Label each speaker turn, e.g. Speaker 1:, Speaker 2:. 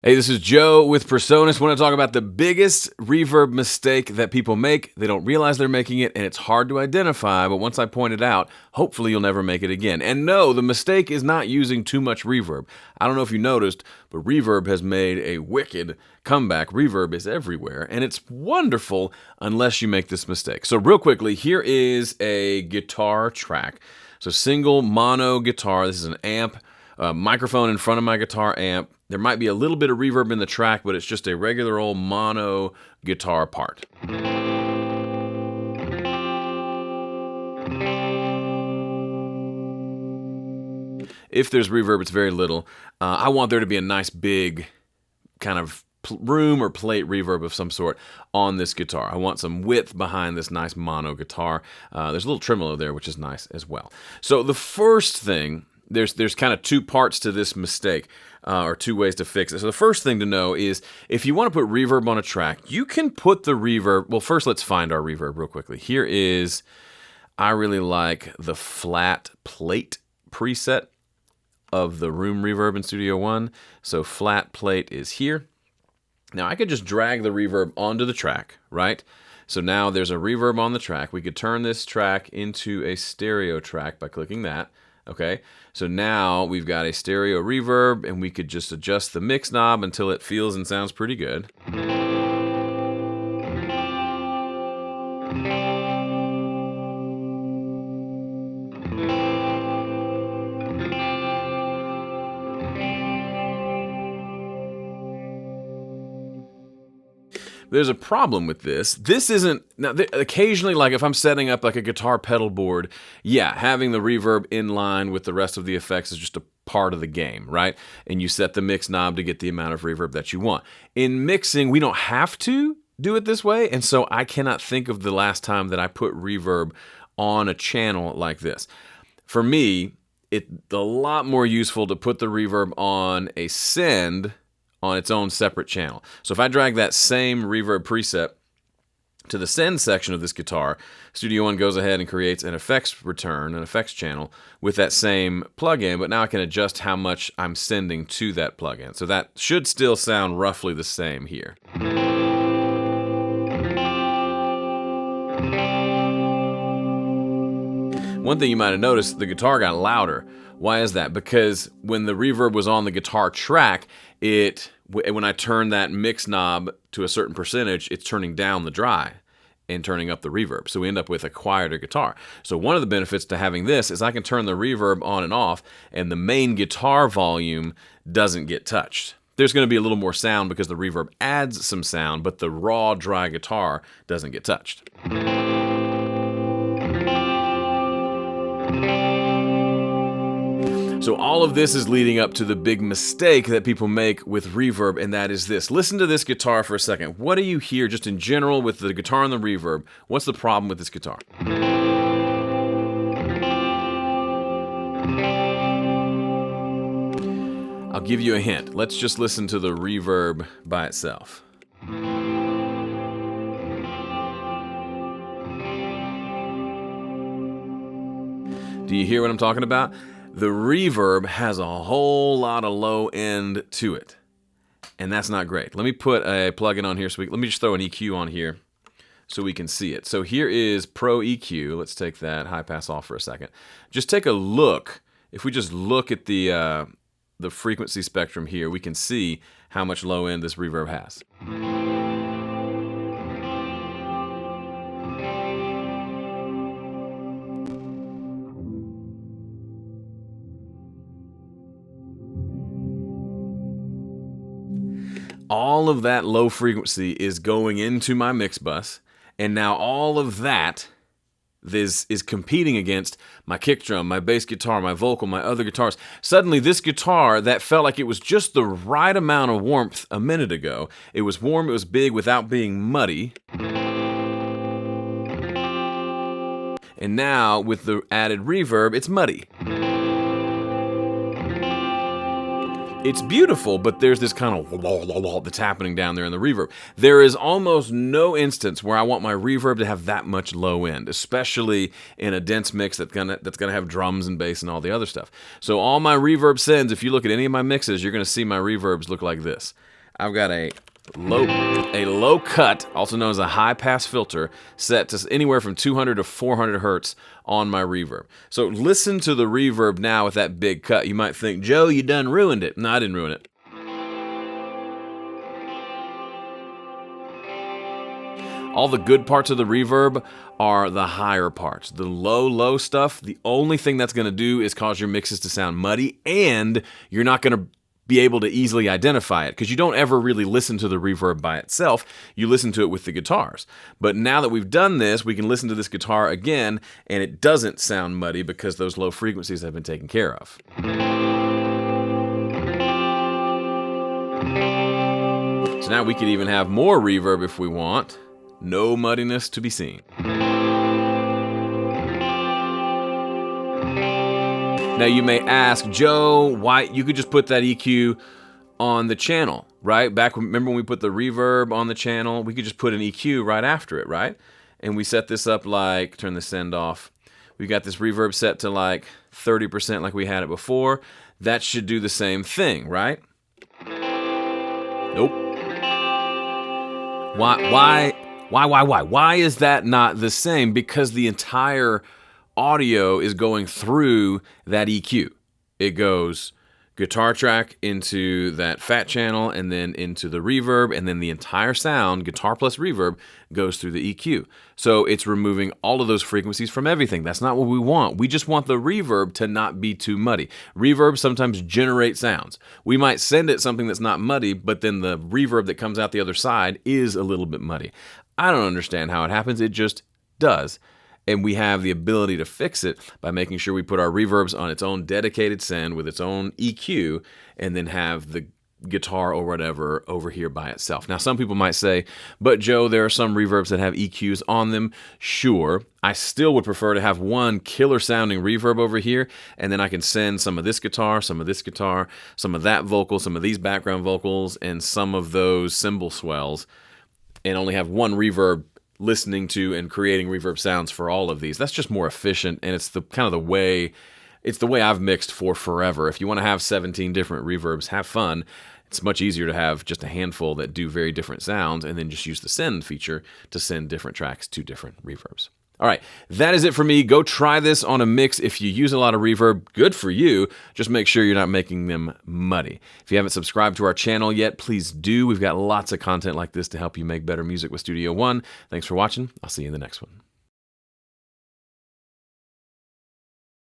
Speaker 1: Hey, this is Joe with PreSonus. I want to talk about the biggest reverb mistake that people make. They don't realize they're making it, and it's hard to identify, but once I point it out, hopefully you'll never make it again. And no, the mistake is not using too much reverb. I don't know if you noticed, but reverb has made a wicked comeback. Reverb is everywhere, and it's wonderful unless you make this mistake. So real quickly, here is a guitar track. So single mono guitar. This is an amp. Microphone in front of my guitar amp. There might be a little bit of reverb in the track, but it's just a regular old mono guitar part. If there's reverb, it's very little. I want there to be a nice big kind of room or plate reverb of some sort on this guitar. I want some width behind this nice mono guitar. There's a little tremolo there, which is nice as well. So the first thing, there's kind of two parts to this mistake, or two ways to fix it. So the first thing to know is if you want to put reverb on a track, you can put the reverb. Well, first let's find our reverb real quickly. Here is, I really like the flat plate preset of the room reverb in studioone. So flat plate is here. Now I could just drag the reverb onto the track, right? So now there's a reverb on the track. We could turn this track into a stereo track by clicking that. Okay, so now we've got a stereo reverb, and we could just adjust the mix knob until it feels and sounds pretty good. There's a problem with this. This isn't, now occasionally, like if I'm setting up like a guitar pedal board, yeah, having the reverb in line with the rest of the effects is just a part of the game, right? And you set the mix knob to get the amount of reverb that you want. In mixing, we don't have to do it this way, and so I cannot think of the last time that I put reverb on a channel like this. For me, it's a lot more useful to put the reverb on a send on its own separate channel. So if I drag that same reverb preset to the send section of this guitar, studioone goes ahead and creates an effects return, an effects channel with that same plugin, but now I can adjust how much I'm sending to that plugin. So that should still sound roughly the same here. One thing you might have noticed, the guitar got louder. Why is that? Because when the reverb was on the guitar track, when I turn that mix knob to a certain percentage, it's turning down the dry and turning up the reverb. So we end up with a quieter guitar. So one of the benefits to having this is I can turn the reverb on and off, and the main guitar volume doesn't get touched. There's going to be a little more sound because the reverb adds some sound, but the raw, dry guitar doesn't get touched. So all of this is leading up to the big mistake that people make with reverb, and that is this. Listen to this guitar for a second. What do you hear just in general with the guitar and the reverb? What's the problem with this guitar? I'll give you a hint. Let's just listen to the reverb by itself. Do you hear what I'm talking about? The reverb has a whole lot of low end to it, and that's not great. Let me put a plugin on here. Let me just throw an EQ on here so we can see it. So here is Pro EQ. Let's take that high pass off for a second. Just take a look. If we just look at the frequency spectrum here, we can see how much low end this reverb has. All of that low frequency is going into my mix bus, and now all of that is competing against my kick drum, my bass guitar, my vocal, my other guitars. Suddenly this guitar that felt like it was just the right amount of warmth a minute ago, it was warm, it was big without being muddy. And now with the added reverb, it's muddy. It's beautiful, but there's this kind of that's happening down there in the reverb. There is almost no instance where I want my reverb to have that much low end, especially in a dense mix that's gonna have drums and bass and all the other stuff. So all my reverb sends, if you look at any of my mixes, you're gonna see my reverbs look like this. I've got a low cut, also known as a high pass filter, set to anywhere from 200 to 400 hertz on my reverb. So listen to the reverb now with that big cut. You might think, Joe, you done ruined it. No, I didn't ruin it. All the good parts of the reverb are the higher parts. The low stuff, the only thing that's going to do is cause your mixes to sound muddy, and you're not going to be able to easily identify it because you don't ever really listen to the reverb by itself. You listen to it with the guitars. But now that we've done this, we can listen to this guitar again, and it doesn't sound muddy because those low frequencies have been taken care of. So now we could even have more reverb if we want. No muddiness to be seen. Now you may ask, Joe, why you could just put that EQ on the channel, right? Remember when we put the reverb on the channel, we could just put an EQ right after it, right? And we set this up like, turn the send off. We got this reverb set to like 30% like we had it before. That should do the same thing, right? Nope. Why is that not the same? Because the entire audio is going through that EQ. It goes guitar track into that fat channel and then into the reverb, and then the entire sound, guitar plus reverb, goes through the EQ. So it's removing all of those frequencies from everything. That's not what we want. We just want the reverb to not be too muddy. Reverb sometimes generates sounds. We might send it something that's not muddy, but then the reverb that comes out the other side is a little bit muddy. I don't understand how it happens. It just does. And we have the ability to fix it by making sure we put our reverbs on its own dedicated send with its own EQ, and then have the guitar or whatever over here by itself. Now, some people might say, but Joe, there are some reverbs that have EQs on them. Sure, I still would prefer to have one killer sounding reverb over here, and then I can send some of this guitar, some of this guitar, some of that vocal, some of these background vocals, and some of those cymbal swells, and only have one reverb listening to and creating reverb sounds for all of these. That's just more efficient, and it's the way I've mixed for forever. If you want to have 17 different reverbs, have fun. It's much easier to have just a handful that do very different sounds, and then just use the send feature to send different tracks to different reverbs. All right, that is it for me. Go try this on a mix. If you use a lot of reverb, good for you. Just make sure you're not making them muddy. If you haven't subscribed to our channel yet, please do. We've got lots of content like this to help you make better music with Studio One. Thanks for watching. I'll see you in the next one.